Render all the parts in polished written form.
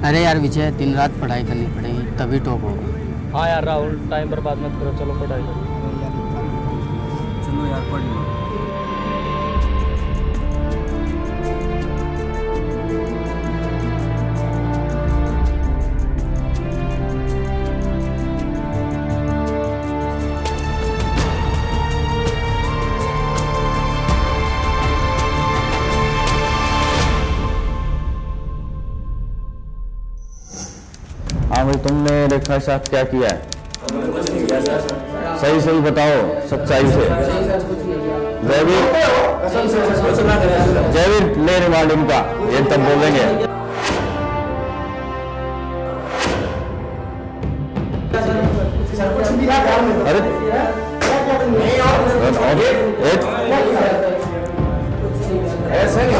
अरे यार विजय, दिन रात पढ़ाई करनी पड़ेगी तभी टॉप होगा। हाँ यार राहुल, टाइम बर्बाद मत करो, चलो पढ़ाई करो। चलो यार पढ़ लो। हाँ भाई, तुमने रेखा के साथ क्या किया है? कुछ नहीं किया सर। सही सही बताओ, सच्चाई से। जयवीर, कसम से कुछ ना करें। जयवीर ले रिमांड इनका, ये तब बोलेंगे। अरे ऐसे नहीं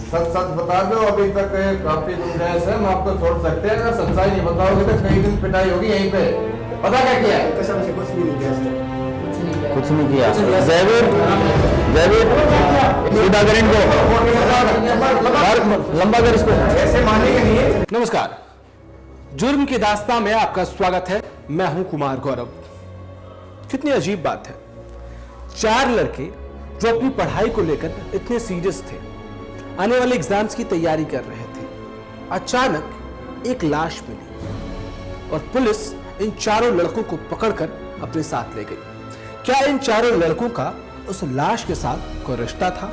सच सच बता दो। अभी तक काफी गुंजाइश है, हम आपको छोड़ सकते हैं। अगर सच्चाई नहीं बताओगे तो कई दिन पिटाई होगी यहीं पे। पता क्या किया है? कसम से कुछ भी नहीं किया सर। कुछ नहीं किया। जयवीर, जयवीर सीधा कर इनको, लंबा कर इसको। ऐसे मानेंगे नहीं। नमस्कार, जुर्म की दास्तां में आपका स्वागत है। मैं हूं कुमार गौरव। कितनी अजीब बात है, 4 लड़के जो अपनी पढ़ाई को लेकर इतने सीरियस थे, आने वाले एग्जाम्स की तैयारी कर रहे थे, अचानक एक लाश मिली और पुलिस इन चारों लड़कों को पकड़कर अपने साथ ले गई। क्या इन चारों लड़कों का उस लाश के साथ कोई रिश्ता था?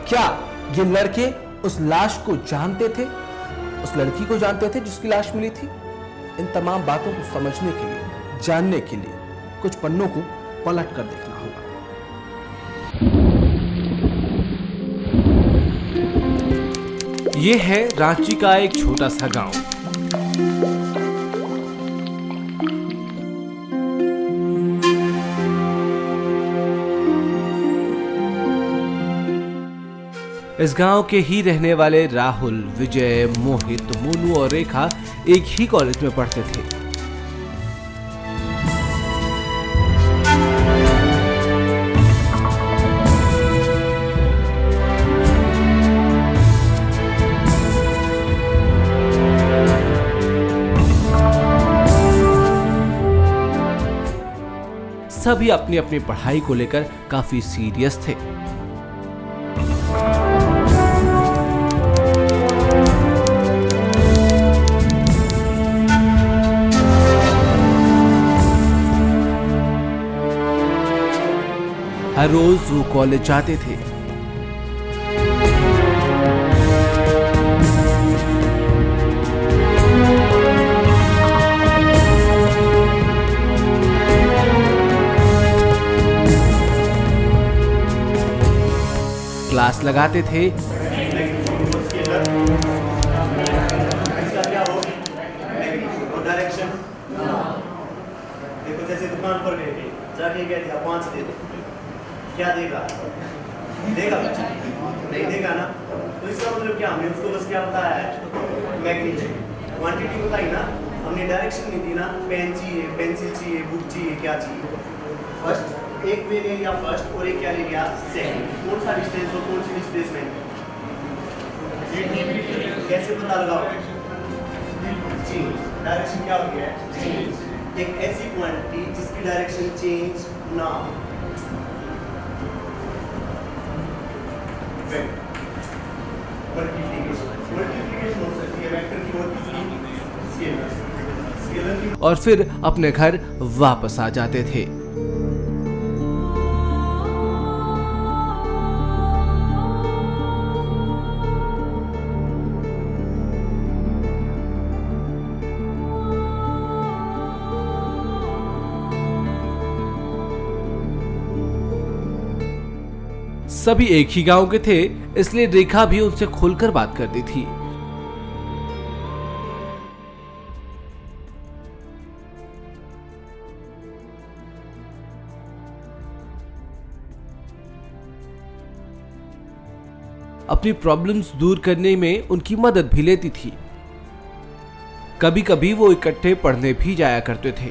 क्या ये लड़के उस लाश को जानते थे, उस लड़की को जानते थे जिसकी लाश मिली थी? इन तमाम बातों को समझने के लिए, जानने के लिए कुछ पन्नों को पलट कर देखना होगा। ये है रांची का एक छोटा सा गांव। इस गांव के ही रहने वाले राहुल, विजय, मोहित, मोनू और रेखा एक ही कॉलेज में पढ़ते थे। सभी अपनी अपनी पढ़ाई को लेकर काफी सीरियस थे। हर रोज वो कॉलेज जाते थे। क्लास लगाते थे, डायरेक्शन देखो, जैसे दुकान पर गए थे, जाके कह दिया 5 दे दो, क्या देगा? देगा बच्चा? नहीं देगा ना। तो इसका मतलब क्या, हमने उसको बस क्या बताया है, मैग्नीट्यूड, क्वांटिटी बताई ना, हमने डायरेक्शन नहीं दी ना। पेन चाहिए, पेंसिल चाहिए, बुक चाहिए, क्या चाहिए? फर्स्ट एक में ले लिया फर्स्ट और एक क्या ले लिया सेकंड। कौन सा डिस्टेंस और कौन सी डिस्प्लेसमेंट कैसे पता लगाओ? चेंज, डायरेक्शन क्या हो गया है? चेंज। एक ऐसी क्वांटिटी जिसकी डायरेक्शन चेंज ना हो। मल्टीप्लिकेशन हो सकती है वेक्टर की और किसी स्केलर की। और फिर अपने घर वापस आ जाते थे। सभी एक ही गांव के थे, इसलिए रेखा भी उनसे खुलकर बात करती थी। अपनी प्रॉब्लम्स दूर करने में उनकी मदद भी लेती थी। कभी कभी वो इकट्ठे पढ़ने भी जाया करते थे।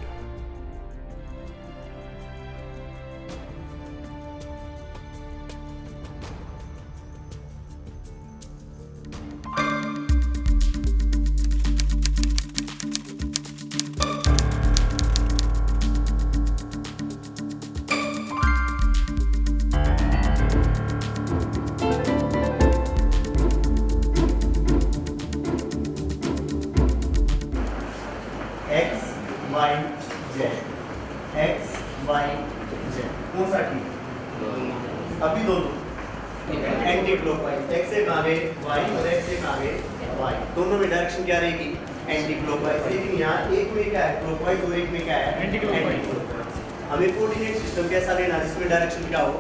Y Z, X Y Z, कौन सा ठीक? अभी दोनों एंटी क्लॉकवाइज, एक्स से कहाँ गए वाई और एक्स से कहाँ गए वाई, दोनों में डायरेक्शन क्या रहेगी? Anti clockwise. लेकिन यहाँ एक में क्या है क्लॉकवाइज और एक में क्या है एंटी क्लॉकवाइज। हमें कोऑर्डिनेट सिस्टम कैसा लेना जिसमें डायरेक्शन क्या हो?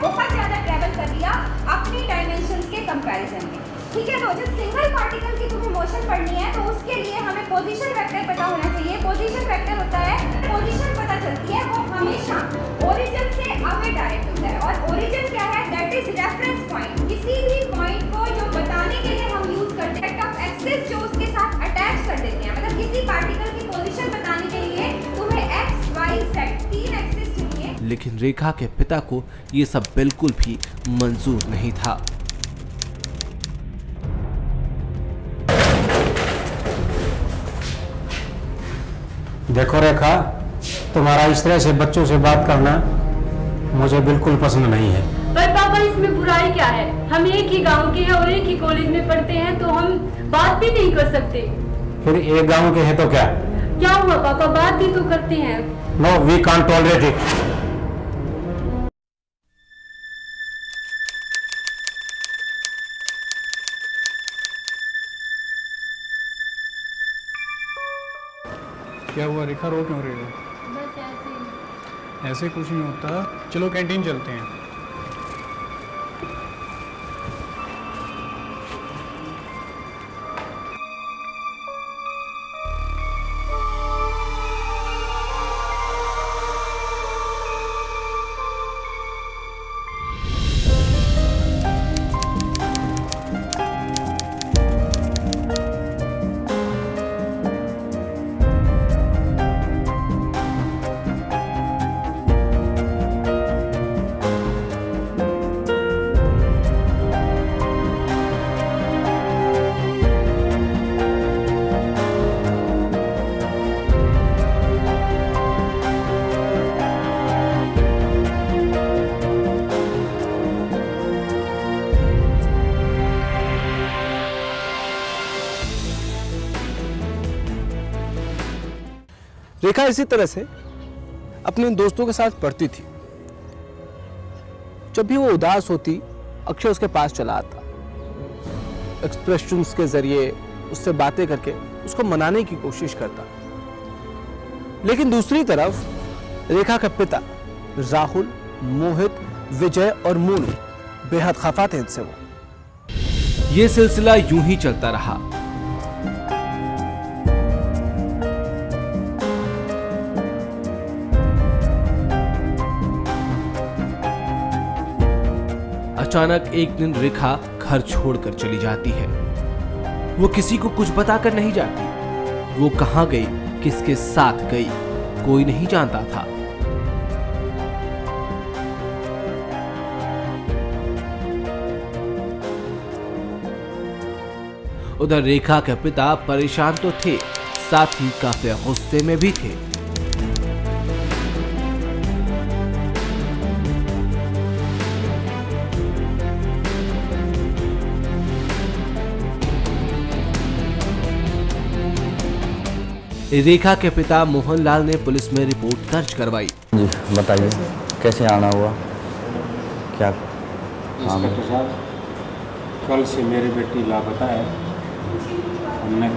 बहुत ज्यादा ट्रैवल कर लिया अपनी डायमेंशंस के कंपैरिजन में। ठीक है, तो जब सिंगल पार्टिकल की तुम्हें मोशन पढ़नी है तो उसके लिए हमें पोजीशन वेक्टर पता होना चाहिए। पोजीशन वेक्टर होता है, पोजीशन पता चलती है वो हमेशा ओरिजिन से अवे डायरेक्ट होता है। और ओरिजिन क्या है? That is reference point. किसी भी पॉइंट को जो बताने के लिए हम यूज करते हैं ऑफ एक्सिस जो उसके साथ अटैच कर देते हैं। मतलब किसी पार्टिकल की पोजीशन बताने के लिए तुम्हें एक्स वाई जेड 3 एक्सिस चाहिए। लेकिन रेखा के पिता को ये सब बिल्कुल भी मंजूर नहीं था। देखो रेखा, तुम्हारा इस तरह से बच्चों से बात करना मुझे बिल्कुल पसंद नहीं है। पर पापा इसमें बुराई क्या है? हम एक ही गांव के हैं और एक ही कॉलेज में पढ़ते हैं, तो हम बात भी नहीं कर सकते। फिर एक गांव के हैं तो क्या? क्या हुआ पापा, बात भी तो करते हैं। No, we can't tolerate it. क्या हुआ रेखा, रो क्यों रही हो? बस ऐसे ऐसे कुछ नहीं होता, चलो कैंटीन चलते हैं। रेखा इसी तरह से अपने दोस्तों के साथ पढ़ती थी। जब भी वो उदास होती, अक्षय उसके पास चला आता, एक्सप्रेशंस के जरिए उससे बातें करके उसको मनाने की कोशिश करता। लेकिन दूसरी तरफ रेखा के पिता राहुल, मोहित, विजय और मोनू बेहद खफा थे इनसे। वो ये सिलसिला यूं ही चलता रहा। अचानक एक दिन रेखा घर छोड़कर चली जाती है। वो किसी को कुछ बताकर नहीं जाती। वो कहां गई, किसके साथ गई, कोई नहीं जानता था। उधर रेखा के पिता परेशान तो थे, साथ ही काफी गुस्से में भी थे। रेखा के पिता मोहनलाल ने पुलिस में रिपोर्ट दर्ज करवाई। जी बताइए, कैसे आना हुआ, क्या? इंस्पेक्टर साहब, कल से मेरी बेटी लापता है। हमने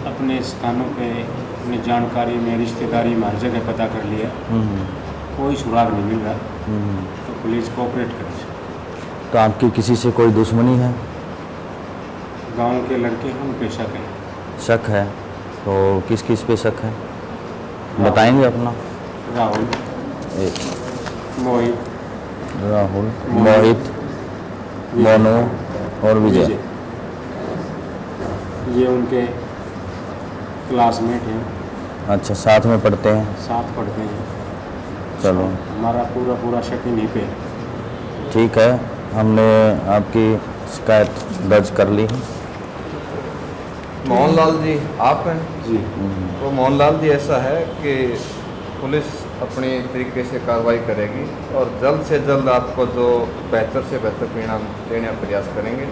अपने स्थानों पे अपनी जानकारी में, रिश्तेदारी में हर जगह पता कर लिया, कोई सुराग नहीं मिल रहा। तो पुलिस कोऑपरेट करे। तो आपकी किसी से कोई दुश्मनी है? गांव के लड़के हैं, उन पे शक है। शक है? तो किस किस पे शक है, बताएंगे अपना? राहुल, मोहित, मोनू और विजय। ये उनके क्लासमेट हैं। अच्छा, साथ में पढ़ते हैं? साथ पढ़ते हैं। चलो, हमारा पूरा शक इन्हीं पे। ठीक है, हमने आपकी शिकायत दर्ज कर ली है। मोहनलाल जी आप हैं जी? तो मोहनलाल जी ऐसा है कि पुलिस अपनी तरीके से कार्रवाई करेगी और जल्द से जल्द आपको जो बेहतर से बेहतर परिणाम देने का प्रयास करेंगे।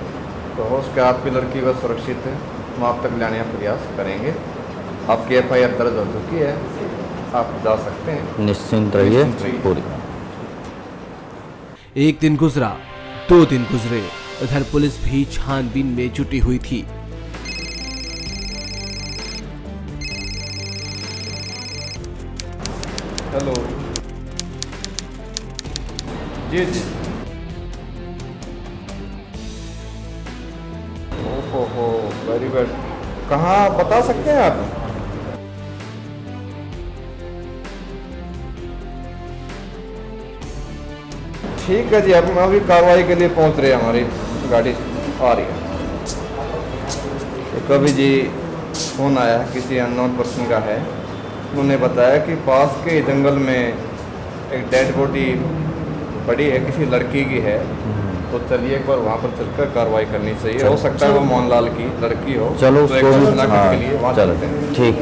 तो हो सके आपकी लड़की वह सुरक्षित है, हम आप तक लाने का प्रयास करेंगे। आपकी FIR दर्ज हो चुकी है, आप जा सकते हैं। निश्चिंत रहिए पूरी। एक दिन गुजरा, 2 दिन गुजरे, उधर पुलिस भी छानबीन में जुटी हुई थी। हेलो जी जी। ओहो वेरी गुड। कहाँ बता सकते हैं आप? ठीक है जी, अब अभी कार्रवाई के लिए पहुंच रहे हैं, हमारी गाड़ी आ रही है। तो कभी जी फोन आया है, किसी अननोन पर्सन का है। उन्होंने बताया कि पास के जंगल में एक डेड बॉडी पड़ी है, किसी लड़की की है। तो चलिए एक बार वहाँ पर चलकर कार्रवाई करनी चाहिए। हो सकता है वो मोहनलाल की लड़की हो। चलो तो एक बार शनाख्त के लिए वहाँ चलते हैं। ठीक।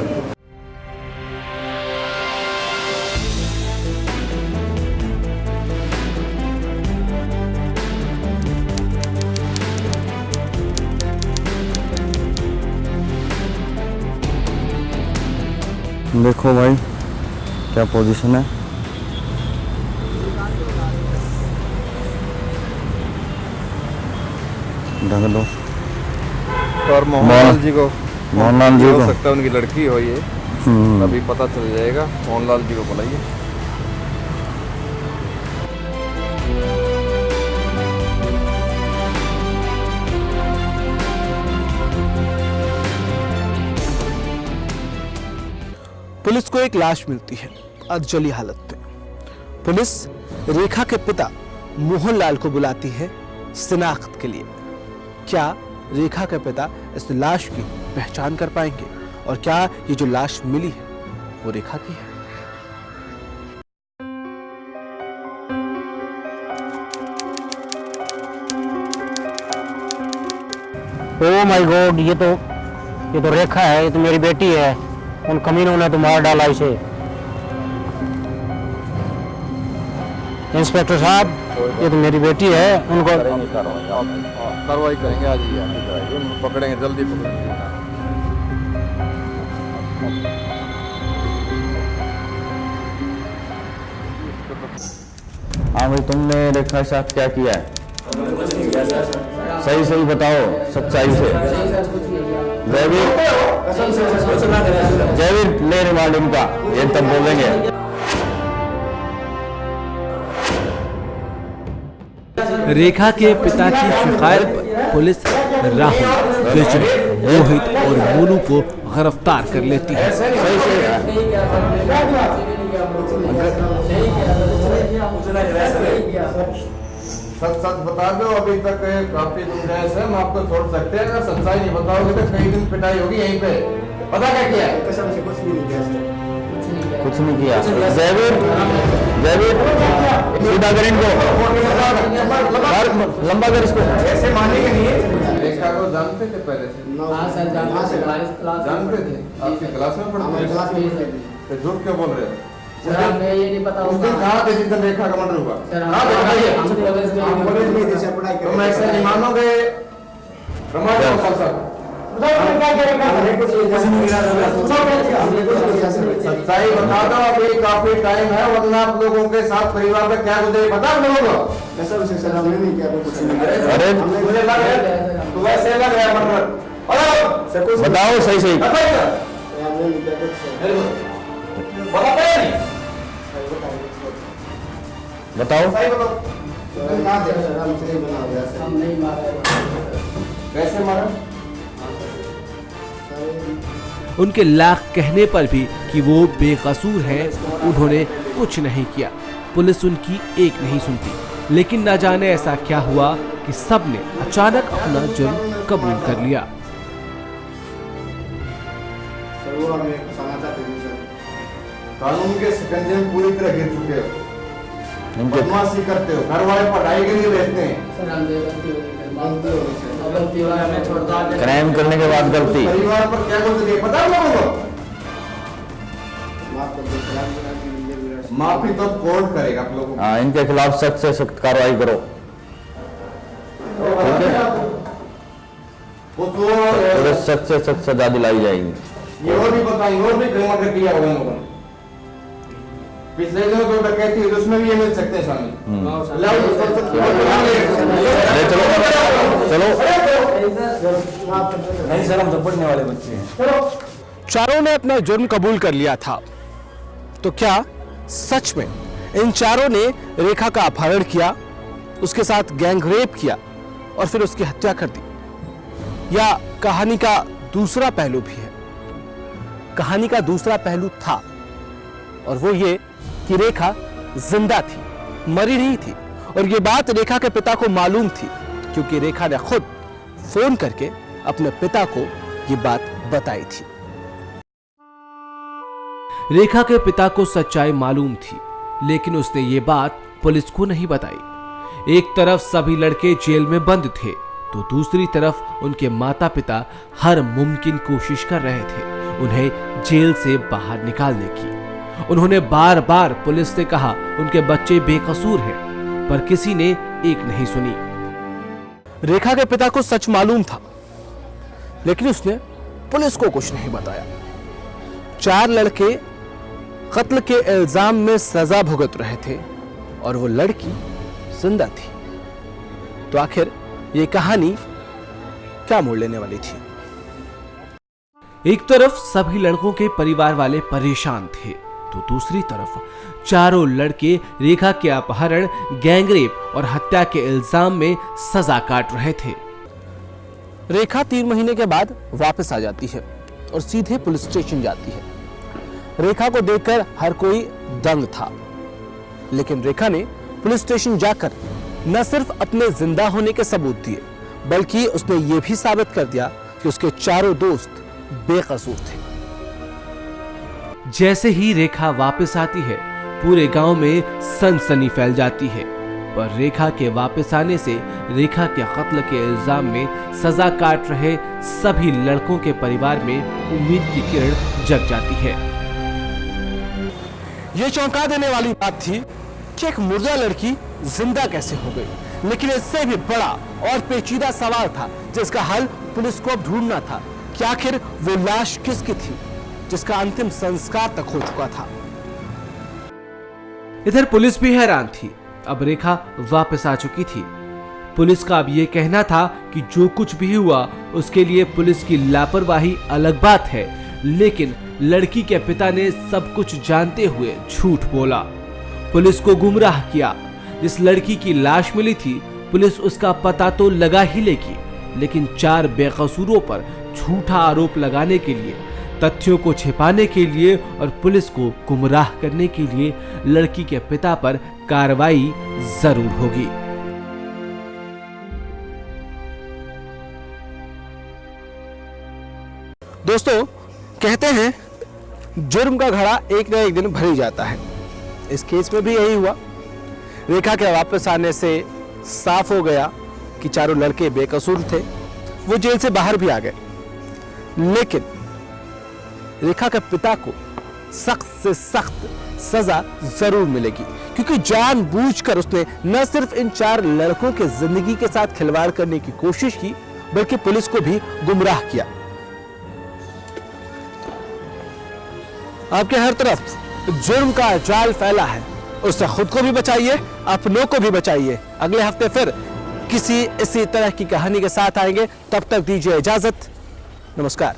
देखो भाई क्या पोजीशन है। ढक दो। और मोहनलाल जी को हो सकता है उनकी लड़की हो ये, अभी पता चल जाएगा। मोहनलाल जी को बुलाइए। पुलिस को एक लाश मिलती है अधजली हालत में। पुलिस रेखा के पिता मोहनलाल को बुलाती है शिनाख्त के लिए। क्या रेखा के पिता इस लाश की पहचान कर पाएंगे और क्या ये जो लाश मिली है वो रेखा की है? ओ माय गॉड, ये तो रेखा है, ये तो मेरी बेटी है। उन कमीनों ने तो मार डाला इसे। इंस्पेक्टर साहब, ये तो मेरी बेटी है, उनको कार्रवाई करेंगे आज ही, उनको पकड़ेंगे, जल्दी पकड़ेंगे। हाँ भाई, तुमने रेखा के साथ क्या किया है? कुछ नहीं किया सर। सही सही बताओ, सच्चाई से। जयवीर, कसम से कुछ ना करें। जयवीर ले रिमांड इनका, ये तब बोलेंगे। रेखा के पिता की शिकायत पर पुलिस राहुल, विजय, रोहित और मोनू को गिरफ्तार कर लेती है। सच सच बता दो, अभी तक काफी गुंजाइश है, हम आपको छोड़ सकते हैं। अगर सच्चाई नहीं बताओगे तो कई दिन पिटाई होगी यहीं पे। पता क्या किया है? कसम से कुछ भी नहीं किया सर। कुछ नहीं किया। जयवीर, सीधा कर इनको, लंबा कर इसको। ऐसे मानेंगे नहीं। रेखा को जानते थे पहले से? जानते थे? आपकी क्लास में पढ़ते थे? तो झूठ क्यों बोल रहे हो? सर हमें ये नहीं पता। उस दिन कहाँ थे जिस दिन रेखा का मर्डर हुआ? तुम ऐसे नहीं मानोगे। सच्चाई बता दो, अभी काफी टाइम है, वरना आप लोगों के साथ परिवार में क्या गुजरे पता आप लोगों को? सर हमने नहीं किया, कुछ नहीं किया। अरे मुझे लग रहा है तो वैसे लग रहा है मर्डर। बताओ सही सही। हमने नहीं किया कुछ। बताओ। हम नहीं मारा। कैसे मारा? उनके लाख कहने पर भी कि वो बेकसूर हैं, उन्होंने कुछ नहीं किया। पुलिस उनकी एक नहीं सुनती, लेकिन न जाने ऐसा क्या हुआ कि सबने अचानक अपना जुर्म कबूल कर लिया। सर वो हमें समाचार दे दीजिए सर। कानून के शिकंजे में पूरी तरह गिर चुके हो, बदमाशी करते हो, घर वाले पढ़ाई के लिए भेजते हैं। सर हम गलती हो गई सर, गलती हो गई सर। गलती हुआ है, मैं छोड़ता हूँ। क्राइम करने के बाद गलती। परिवार पर क्या बोल सकते पता है लोगों को? माफ कर दो सर। माफी तब कोर्ट करेगा आप लोगों को। हाँ, इनके खिलाफ सख्त से सख्त कार्रवाई करो। पूरे सख्त से सख्त सजा दिलाई जाएगी। ये और भी बताएंगे, और भी मर्डर किया होगा इन लोगों ने। पिछले दिनों जो डकैती हुई उसमें भी ये मिल सकते हैं शामिल। अरे चलो चलो, नहीं सर, हम तो पढ़ने वाले बच्चे हैं। चारों ने अपना जुर्म कबूल कर लिया था, तो क्या सच में इन चारों ने रेखा का अपहरण किया, उसके साथ गैंग रेप किया और फिर उसकी हत्या कर दी? या कहानी का दूसरा पहलू भी है? कहानी का दूसरा पहलू था, और वो ये कि रेखा जिंदा थी, मरी नहीं थी। और ये बात रेखा के पिता को मालूम थी, क्योंकि रेखा ने खुद फोन करके अपने पिता को ये बात बताई थी। रेखा के पिता को सच्चाई मालूम थी, लेकिन उसने ये बात पुलिस को नहीं बताई। एक तरफ सभी लड़के जेल में बंद थे, तो दूसरी तरफ उनके माता पिता हर मुमकिन कोशिश कर रहे थे उन्हें जेल से बाहर निकालने की। उन्होंने बार बार पुलिस से कहा उनके बच्चे बेकसूर हैं, पर किसी ने एक नहीं सुनी। रेखा के पिता को सच मालूम था, लेकिन उसने पुलिस को कुछ नहीं बताया। 4 लड़के कत्ल के इल्जाम में सजा भुगत रहे थे और वो लड़की जिंदा थी। तो आखिर ये कहानी क्या मोड़ लेने वाली थी? एक तरफ सभी लड़कों के परिवार वाले परेशान थे, तो दूसरी तरफ चारों लड़के रेखा के अपहरण, गैंगरेप और हत्या के इल्जाम में सजा काट रहे थे। रेखा 3 महीने के बाद वापस आ जाती है और सीधे पुलिस स्टेशन जाती है। रेखा को देखकर हर कोई दंग था, लेकिन रेखा ने पुलिस स्टेशन जाकर न सिर्फ अपने जिंदा होने के सबूत दिए, बल्कि उसने ये भी साबित कर दिया कि उसके चारों दोस्त बेकसूर थे। जैसे ही रेखा वापस आती है, पूरे गांव में सनसनी फैल जाती है। पर रेखा के वापस आने से रेखा के कत्ल के इल्जाम में सजा काट रहे सभी लड़कों के परिवार में उम्मीद की किरण जग जाती है। यह चौंका देने वाली बात थी कि एक मुर्दा लड़की जिंदा कैसे हो गई, लेकिन इससे भी बड़ा और पेचीदा सवाल था जिसका हल पुलिस को अब ढूंढना था कि आखिर वो लाश किसकी थी जिसका अंतिम संस्कार तक हो चुका था। इधर पुलिस भी हैरान थी। अब रेखा वापस आ चुकी थी। पुलिस का अब यह कहना था कि जो कुछ भी हुआ उसके लिए पुलिस की लापरवाही अलग बात है, लेकिन लड़की के पिता ने सब कुछ जानते हुए झूठ बोला, पुलिस को गुमराह किया। जिस लड़की की लाश मिली थी, पुलिस उसका पता तो लगा ही लेगी, लेकिन 4 बेकसूरों पर झूठा आरोप लगाने के लिए, तथ्यों को छिपाने के लिए और पुलिस को गुमराह करने के लिए लड़की के पिता पर कार्रवाई जरूर होगी। दोस्तों, कहते हैं जुर्म का घड़ा एक न एक दिन भर ही जाता है। इस केस में भी यही हुआ। रेखा के वापस आने से साफ हो गया कि चारों लड़के बेकसूर थे। वो जेल से बाहर भी आ गए, लेकिन रेखा के पिता को सख्त से सख्त सजा जरूर मिलेगी, क्योंकि जानबूझकर उसने न सिर्फ इन 4 लड़कों के जिंदगी के साथ खिलवाड़ करने की कोशिश की, बल्कि पुलिस को भी गुमराह किया। आपके हर तरफ जुर्म का जाल फैला है, उससे खुद को भी बचाइए, अपनों को भी बचाइए। अगले हफ्ते फिर इसी तरह की कहानी के साथ आएंगे। तब तक दीजिए इजाजत। नमस्कार।